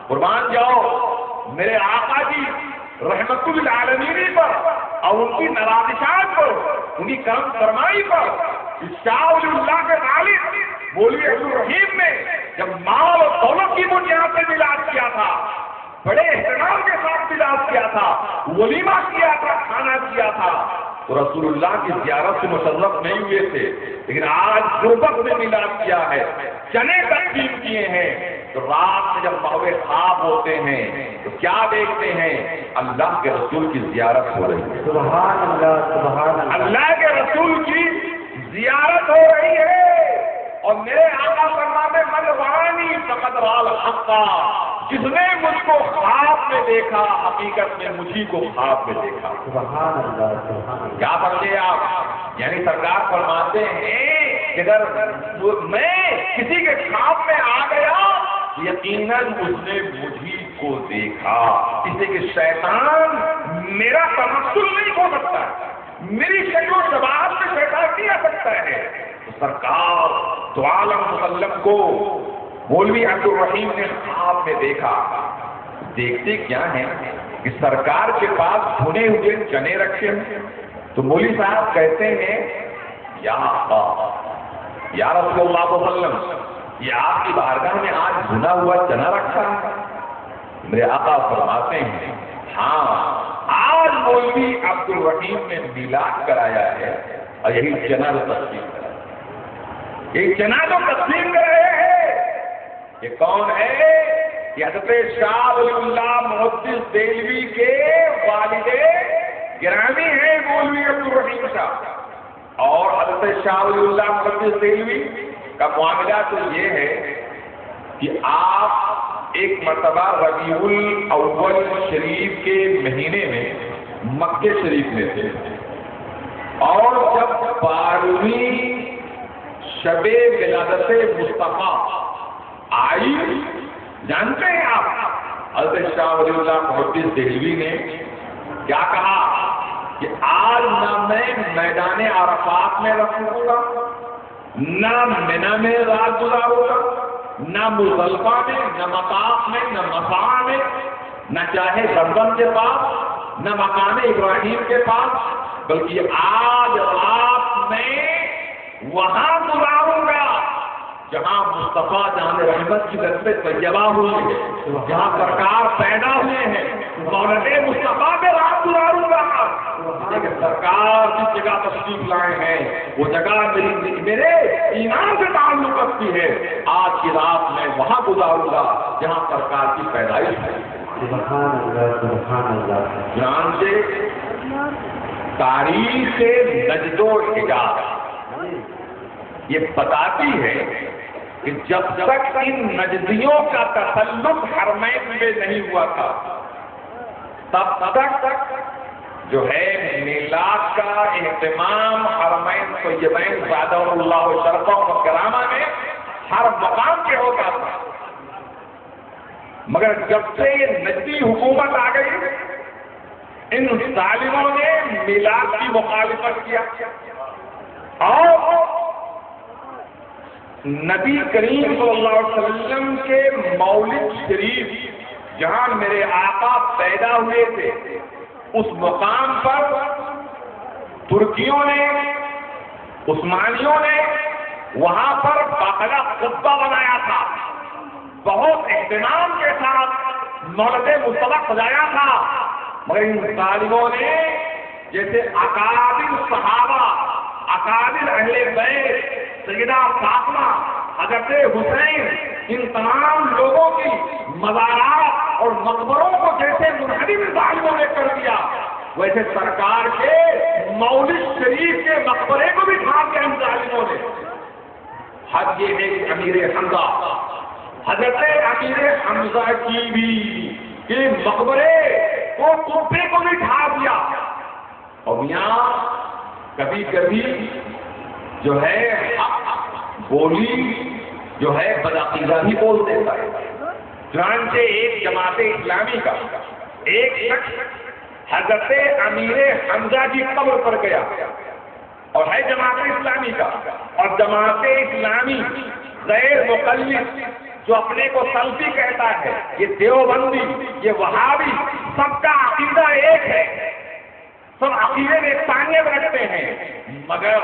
قربان جاؤ میرے آقا جی رحمت للعالمین پر اور ان کی نوازشات پر، ان کی کرم فرمائی پر شاہ ولی اللہ کے والد مولوی عبدالرحیم نے جب مال اور دولت کی بنیاد سے میلاد کیا تھا، بڑے احترام کے ساتھ میلاد کیا تھا، ولیمہ کیا تھا، کھانا کیا تھا، تو رسول اللہ کی زیارت سے مشرف نہیں ہوئے تھے، لیکن آج غربت میں میلاد کیا ہے، چنے تقسیم کیے ہیں، تو رات میں جب مغوے خواب ہوتے ہیں تو کیا دیکھتے ہیں؟ اللہ کے رسول کی زیارت ہو رہی ہے، سبحان اللہ سبحان اللہ، اللہ کے رسول کی زیارت ہو رہی ہے، اور میرے آقا فرماتے من رانی فقد رأى الحق، جس نے مجھ کو خواب میں دیکھا حقیقت میں مجھی کو خواب میں دیکھا۔ سبحان اللہ سبحان اللہ، کیا سمجھے آپ؟ یعنی سرکار فرماتے ہیں کہ اگر میں کسی کے خواب میں آ گیا یقیناً اس نے مجھی کو دیکھا، اس لیے کہ شیطان میرا تمثل نہیں ہو سکتا، میری شکل و شباہت میں شیطان نہیں آ سکتا ہے۔ تو سرکار دو عالم مسلم کو مولوی عبدالرحیم نے خواب میں دیکھا، دیکھتے کیا ہیں کہ سرکار کے پاس بھنے ہوئے چنے رکھے ہیں، تو مولوی صاحب کہتے ہیں یا اللہ یا رسول اللہ صلی اللہ علیہ وسلم یہ آپ کی بارگاہ میں آج بھنا ہوا چنا رکھا ہے؟ میرے آقا فرماتے ہیں ہاں آج مولوی عبدالرحیم نے میلاد کرایا ہے اور یہی چنا تو تقسیم کرایا، یہ چنا تو تقسیم کر رہے ہیں۔ یہ کون ہے؟ یہ حضرت شاہ ولی اللہ محدث دہلوی کے والد گرامی ہیں مولوی عبدالرحیم صاحب، اور حضرت شاہ ولی اللہ محدث دہلوی کا معاملہ تو یہ ہے کہ آپ ایک مرتبہ ربیع الاول شریف کے مہینے میں مکہ شریف میں تھے، اور جب 12ویں شب ولادت مصطفیٰ آئی، جانتے ہیں آپ حضرت شاہ ولی اللہ محدث دہلوی نے کیا کہا کہ آج نہ میں میدان عرفات میں رکھوں گا، نہ منی میں رات گزاروں گا، نہ مزدلفہ میں، نہ مطاف میں، نہ مسعی میں، نہ چاہے زمزم کے پاس، نہ مقام ابراہیم کے پاس، بلکہ آج رات میں وہاں گزاروں گا جہاں مصطفیٰ جان رحمت کی رسمیں طیبہ ہوئی ہے، جہاں سرکار پیدا ہوئے ہیں، مولد مصطفیٰ میں رات گزاروں گا۔ سرکار جس جگہ تشریف لائے ہیں وہ جگہ میرے ایمان سے تعلق رکھتی ہے، آج کی رات میں وہاں گزاروں گا جہاں سرکار کی پیدائش ہے۔ سبحان اللہ سبحان اللہ، چنانچہ تاریخ نجد و حجاز یہ بتاتی ہے کہ جب تک ان نجدیوں کا تسلط حرمین میں نہیں ہوا تھا تب تک جو ہے میلاد کا اہتمام حرمین طیبین زادہ اللہ شرفہ و کرامہ میں ہر مقام پہ ہوتا تھا، مگر جب سے یہ نجدی حکومت آ گئی ان ظالموں نے میلاد کی مخالفت کیا، اور نبی کریم صلی اللہ علیہ وسلم کے مولد شریف جہاں میرے آقا پیدا ہوئے تھے اس مقام پر ترکیوں نے، عثمانیوں نے وہاں پر باقاعدہ قبہ بنایا تھا، بہت اہتمام کے ساتھ مولد مصطفیٰ سجایا تھا، مگر ان ظالموں نے جیسے اکابر صحابہ، اکابر اہل بیت، سیدہ فاطمہ، حضرت حسین، ان تمام لوگوں کی مزارات اور مقبروں کو جیسے منہدم ظالموں نے کر دیا، ویسے سرکار کے مولد شریف کے مقبرے کو بھی ڈھا کے ان ظالموں نے۔ حد یہ ہے کہ امیر حمزہ، حضرت امیر حمزہ کی بھی کے مقبرے کو کوپے کو بھی ڈھا دیا، اور یہاں کبھی کبھی جو ہے بولی جو ہے بدعقیدہ بھی بول دیتا ہے۔ چنانچہ ایک جماعت اسلامی کا ایک شخص حضرت امیر حمزہ کی قبر پر گیا، اور ہے جماعت اسلامی کا، اور جماعت اسلامی غیر مقلد جو اپنے کو سلفی کہتا ہے، یہ دیوبندی، یہ وہابی، سب کا عقیدہ ایک ہے، سب عقیدے میں یکسانیت رکھتے ہیں، مگر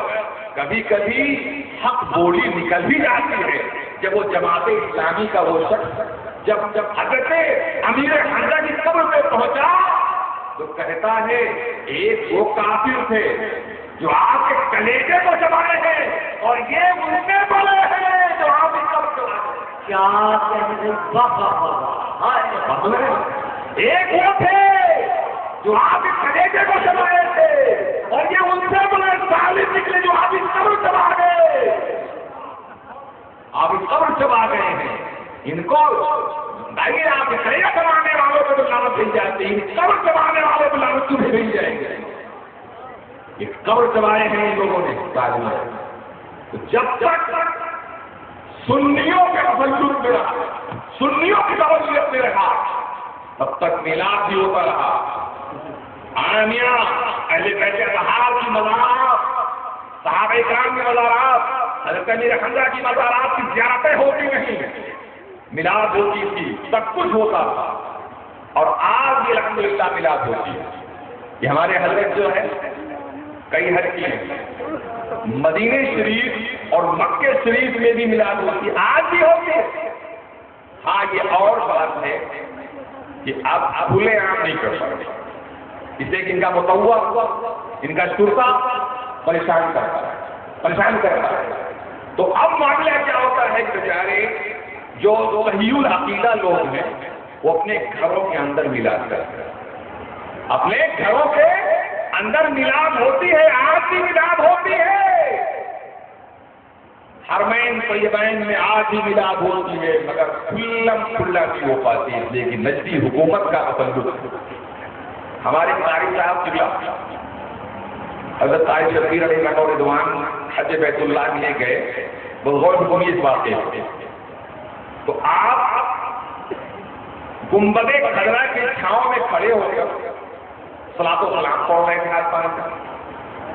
کبھی کبھی حق بولی نکل بھی جاتی ہے جب وہ جماعت اسلامی کا وہ شخص جب حضرت امیر حمزہ کی قبر پہ پہنچا تو کہتا ہے ایک وہ کافر تھے جو آپ کے کلیجے کو چبائے ہیں اور یہ مجھے بولے ہیں جو آپ کی قبر چبائے ہیں۔ کیا ایک وہ تھے جو آپ کے کلیجے کو چبائے تھے اور یہ ان سے بولے ظالم نکلے جو آپ کی قبر چبا گئے، آپ کی قبر چبا گئے ہیں، ان کو نہیں آپ کلیجہ چبانے والوں کو تو لعنت بھیج جاتی ہے، قبر چبانے والوں کو لعنت کیوں بھیج جائیں گے؟ یہ قبر چبائے ہیں ان لوگوں نے ظالموں نے۔ تو جب تک سنیوں کے تسلط میں رہا، سنیوں کی توجہ میں رہا، تب تک میلاد بھی ہوتا رہا، عامیہ اہل بیت اطہار کی مزارات، صحابہ کرام کی مزارات، حضرت امیر حمزہ کی مزارات کی زیارتیں ہوتی نہیں، میلاد ہوتی تھی، سب کچھ ہوتا تھا، اور آج بھی الحمدللہ میلاد ہوتی ہے۔ یہ ہمارے حضرت جو ہے کئی حج کی ہیں، مدینہ شریف اور مکہ شریف میں بھی میلاد ہوتی ہے، آج بھی ہوتی ہے۔ ہاں یہ اور بات ہے کہ اب کھلے عام نہیں کر سکتے، اس لیے کہ ان کا متوع، ان کا شرطہ پریشان کرتا ہے۔ تو اب معاملہ کیا ہوتا ہے کہ بیچارے جو صحیح العقیدہ لوگ ہیں وہ اپنے گھروں کے اندر میلاد کرتے ہیں، اپنے گھروں کے اندر میلاد ہوتی ہے، آج بھی میلاد ہوتی ہے، حرمین طیبین میں آج بھی میلاد ہوتی ہے، مگر کھلم کھلا نہیں ہو پاتی ہے، لیکن نجدی حکومت کا تسلط۔ ہمارے قاری صاحب قبلہ حضرت طاہر شبیر علیہ اللہ رضوان حج بیت اللہ میں گئے، غور سنیے اس واقعے کو۔ تو آپ گنبد خضرا کی چھاؤں میں کھڑے ہو کر صلاۃ و سلام پڑھ رہے تھے آسمان کا،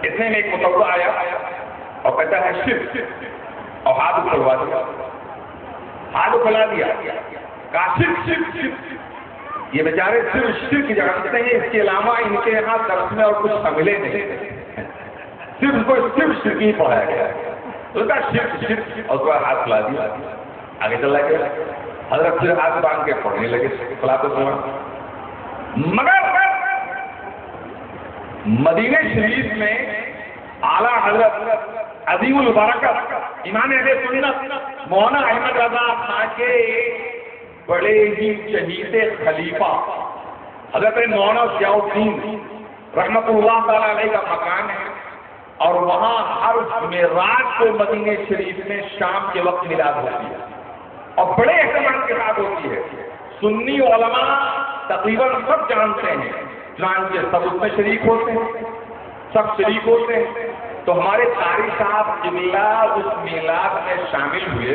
اتنے میں ایک متوع آیا اور کہتا ہے شرک، اور ہاتھ اکھلوا دیا، ہاتھ اکھلا دیا، کہا شرک شرک شرک۔ یہ بیچارے صرف شرک جانتے ہیں، اس کے علاوہ ان کے یہاں درس میں اور کچھ سمجھے نہیں، صرف شرک ہی پڑھایا گیا ہے۔ تو کہا شرک شرک، اور اس کا ہاتھ کھلا دیا، آگے چلا گیا، حضرت پھر ہاتھ باندھ کے پڑھنے لگے صلاۃ و سلام۔ مگر مدینہ شریف میں اعلیٰ حضرت عظیم البرکت امام اہل سنت مولانا احمد رضا خان کے بڑے ہی شہید خلیفہ حضرت مولانا ضیاء الدین رحمۃ اللہ تعالی علیہ کا مکان ہے، اور وہاں ہر جمعرات کو مدینہ شریف میں شام کے وقت میلاد ہوتی ہے اور بڑے اہتمام کے ساتھ ہوتی ہے۔ سنی علماء تقریباً سب جانتے ہیں، چنانچہ سب اس میں شریک ہوتے ہیں، سب شریک ہوتے ہیں۔ تو ہمارے قاری صاحب قبلہ اس میلاد میں شامل ہوئے۔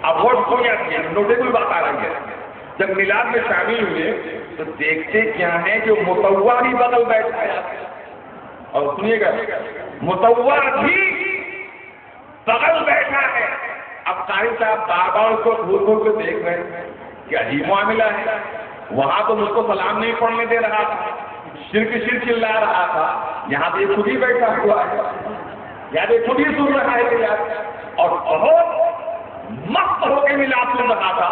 اب وہ ہو جاتی ہے، نوٹیبل بات آ رہی ہے، جب میلاد میں شامل ہوئے تو دیکھتے کیا ہے جو متوع بھی بغل بیٹھا ہے، اور سنیے گا متوع بھی بغل بیٹھا ہے۔ اب قاری صاحب بار بار اس کو گھور گھور کے دیکھ رہے ہیں کہ عجیب معاملہ ہے، وہاں تو مجھ کو سلام نہیں پڑھنے دے رہا تھا، شرک شرک چلا رہا تھا، یہاں تو یہ خود ہی بیٹھا ہوا ہے، یہاں یہ خود ہی سن رہا ہے اور بہت مست ہو کے میلاد سن رہا تھا۔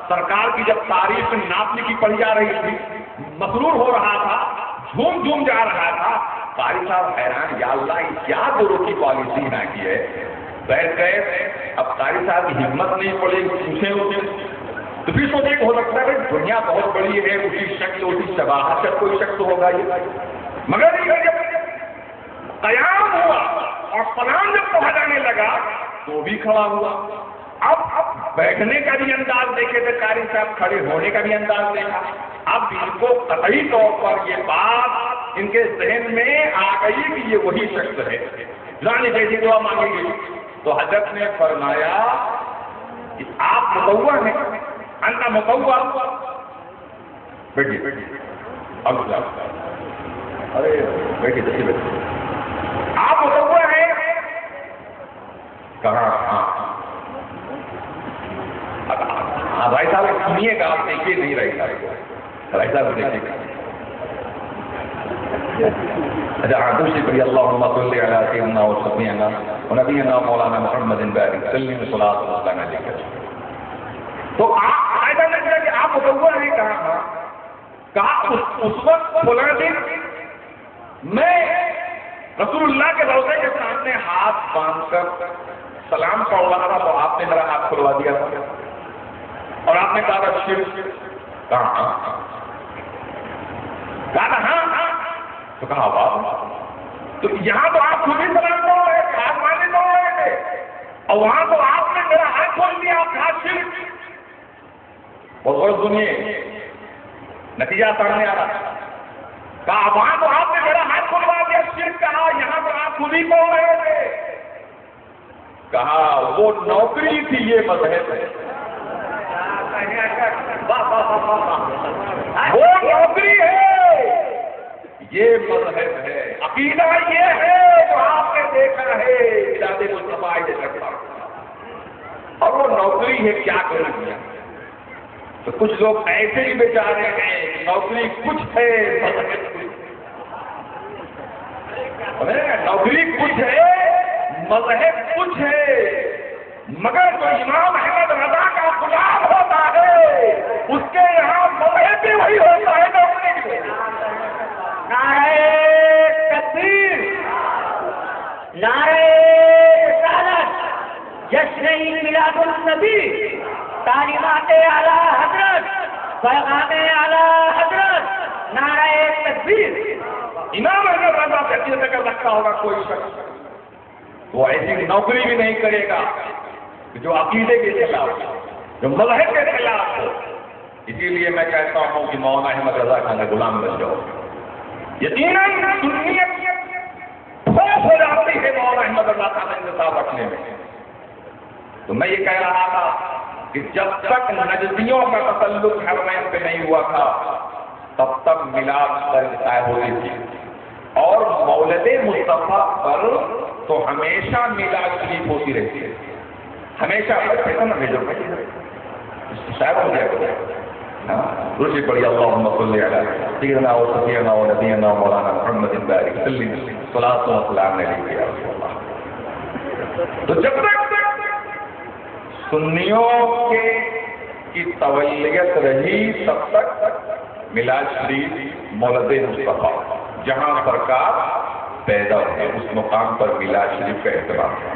سرکار کی جب تاریخ ناپنے کی پڑھی جا رہی تھی، مسرور ہو رہا تھا، جھوم جھوم جا رہا تھا۔ قاری صاحب حیران، یا اللہ یہ کیا گرو کی پالیسی نہ کی ہے، بیٹھ گئے۔ اب قاری صاحب کی ہمت نہیں پڑی، پوچھے ہوتے تو پھر سوچے کہ ہو سکتا ہے دنیا بہت بڑی ہے، اسی شکل اسی شباہت کا کوئی شخص ہوگا یہ، مگر یہ جب قیام ہوا اور سلام جب پڑھا جانے لگا تو بھی کھڑا ہوا۔ اب بیٹھنے کا بھی انداز دیکھے تھے قاری صاحب، کھڑے ہونے کا بھی انداز دیکھا۔ اب ان کو قطعی طور پر یہ بات ان کے ذہن میں آ گئی کہ یہ وہی شخص ہے، جانے جیسی دعا مانگی گئی تو حضرت نے فرمایا کہ آپ متوع ہیں، انت متوع، بیٹھیے ارے بیٹھیے جیسے بیٹھیے، آپ متوع ہیں؟ کہاں؟ ہاں صاحب سنیے گا، آپ دیکھیے نہیں رہے گا رائی صاحب دیکھیے گا. اچھا دوسری بڑی اللہم صلی علی سیدنا و سیدنا و نبینا مولانا محمد بارک سلم صلاۃ اللہ علیہ. تو فائدہ نہیں کیا کہ آپ مدور نے کہا اس وقت فلاں دن میں رسول اللہ کے روضے کے سامنے ہاتھ باندھ کر سلام پڑھ رہا تھا تو آپ نے میرا ہاتھ کھلوا دیا تھا اور آپ نے کہا تھا شرک. کہا ہاں. تو کہا واہ. تو یہاں تو آپ خود ہی سلام پڑھ رہے تھے، ہاتھ باندھے پڑھ رہے تھے، اور وہاں تو آپ نے میرا ہاتھ کھول دیا، آپ کہا شرک. اور غور سنیے نتیجہ سامنے آ رہا. کہا وہاں تو آپ نے میرا ہاتھ کھلوا دیا شرک. کہا یہاں تو آپ خود ہی پڑھ رہے تھے. کہا وہ نوکری تھی، یہ مذہب ہے. وہ نوکری ہے، یہ مذہب ہے. عقیدہ یہ ہے جو آپ نے دیکھا ہے ارادے مصطفیٰ نے رکھا، اور وہ نوکری ہے کیا کریں گے. تو کچھ لوگ ایسے ہی بیچارے ہیں، نوکری کچھ ہے مذہب کچھ. نوکری کچھ ہے مذہب کچھ ہے، مگر جو امام احمد رضا کا غلام ہوتا ہے اس کے یہاں مذہب بھی وہی ہوتا ہے. نوکری بھی. نعرہ تکبیر، نعرہ رسالت، جشن میلاد النبی، تعلیمات اعلیٰ حضرت، پیغام اعلیٰ حضرت، نعرہ تکبیر. امام احمد رضا سے اگر رکھا ہوگا کوئی شخص وہ ایسی نوکری بھی نہیں کرے گا جو عقیدے کے خلاف، جو مذہب کے خلاف ہو. اسی لیے میں کہتا ہوں کہ مولانا احمد رضا خان کا غلام بن جاؤ. یقیناً سنیت خوف ہو جاتی ہے مولانا احمد رضا خان انتخاب رکھنے میں. تو میں یہ کہہ رہا تھا کہ جب تک نجدیوں کا تسلط حرمین پہ نہیں ہوا تھا تب تک میلاد پر طے ہوتی تھی، اور مولد مصطفیٰ پر تو ہمیشہ میلاد شریف ہوتی رہتی ہے. ہمیشہ شاید ہو جائے گا. روشی پڑھی اللہم صلی علی سیدنا و سیدنا و نبینا مولانا محمد بارک سلم صلاۃ و سلام علیہ. تو جب تک سنیوں کی تولیت رہی تب تک میلاد شریف مولد مصطفیٰ جہاں سرکار پیدا ہوئے اس مقام پر میلاد شریف کا اہتمام ہے.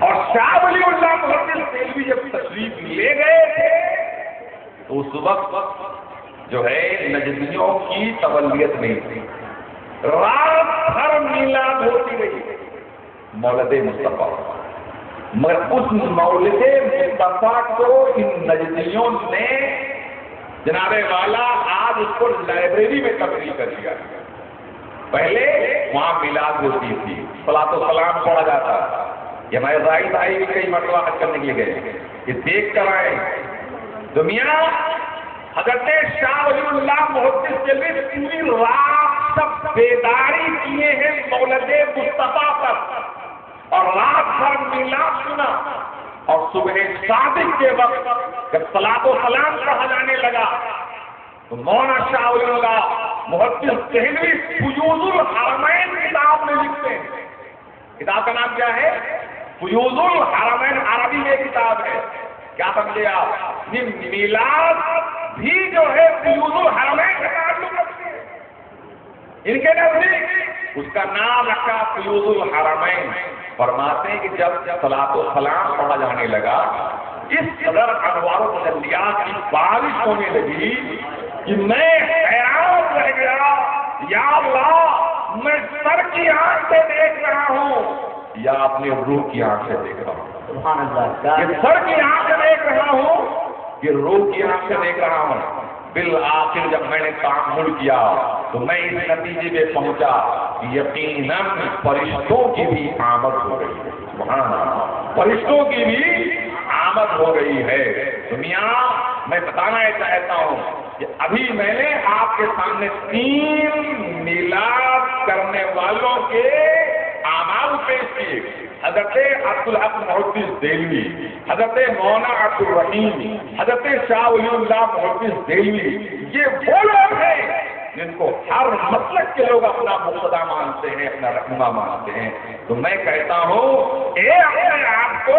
اور شاہ ولی اللہ محدث دہلوی جب تشریف لے گئے تھے تو اس وقت جو ہے نجدیوں کی تولیت نہیں تھی. رات بھر میلاد ہوتی رہی مولد مصطفیٰ، مگر اس مولد مصطفیٰ کو ان نجدیوں نے جناب والا آج اس کو لائبریری میں تبدیل کر دیا. پہلے وہاں میلاد ہوتی تھی، صلاۃ و سلام پڑھا جاتا تھا. یہ ہمارے رائی بھائی بھی کئی مرتبہ حج کرنے کے لیے گئے، یہ دیکھ کر آئے. دنیا حضرت شاہ ولی اللہ محدث دہلوی پوری رات سب بیداری کیے ہیں مولد مصطفیٰ پر، اور رات بھر میلاد سنا. اور صبح صادق کے وقت جب صلاۃ و سلام پڑھا جانے لگا تو مولانا شاہ ولی اللہ محدث دہلوی فیوض الحرمین کتاب میں لکھتے ہیں. کتاب کا نام کیا ہے؟ فیوض الحرمین. عربی میں کتاب ہے. کیا سمجھے آپ؟ میلاد بھی جو ہے فیوض الحرمین کا تعلق رکھتے ہیں. ان کے نزدیک اس کا نام رکھا فیوض الحرمین. فرماتے ہیں کہ جب صلاۃ و سلام پڑھا جانے لگا اس قدر انوار و تجلیات کی بارش ہونے لگی کہ میں حیران رہ گیا. یا اللہ، میں سر کی آنکھ سے دیکھ رہا ہوں یا اپنے روح کی آنکھ سے دیکھ رہا ہوں؟ سبحان اللہ. یہ سر کی آنکھ سے دیکھ رہا ہوں، یہ روح کی آنکھ سے دیکھ رہا ہوں. بالآخر جب میں نے تعامل کیا تو میں اس نتیجے پہ پہنچا کہ یقیناً فرشتوں کی بھی آمد ہو گئی ہے. سبحان اللہ، فرشتوں کی بھی آمد ہو گئی ہے. دنیا میں بتانا یہ چاہتا ہوں کہ ابھی میں نے آپ کے سامنے 3 میلاد کرنے والوں کے اعمال پیش کیے. حضرت عبدالحق محدث دہلوی، حضرت مولانا عبدالرحیم، حضرت شاہ ولی اللہ محدث دہلوی، یہ وہ لوگ ہیں جن کو ہر مسلک کے لوگ اپنا مقتدا مانتے ہیں، اپنا رہنما مانتے ہیں. تو میں کہتا ہوں اے اپنے آپ کو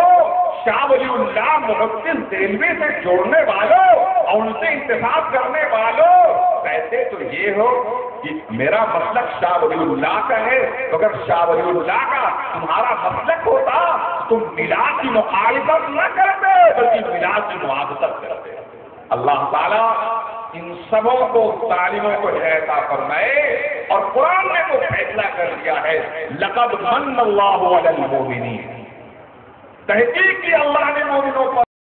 شاہ ولی اللہ محدث دہلوی سے جوڑنے والوں اور ان سے انتخاب کرنے والوں کہتے تو یہ ہو کہ میرا مسلک شاہ ولی اللہ کا ہے. تو اگر شاہ ولی اللہ کا تمہارا مسلک ہوتا تم میلاد کی مخالفت نہ کرتے بلکہ میلاد کی موافقت کرتے. اللہ تعالیٰ ان سبوں کو تعلیموں کو ہدایت عطا فرمائے. اور قرآن نے تو فیصلہ کر دیا ہے لقد من اللہ علی المؤمنین، تحقیق کی اللہ نے مومنوں پر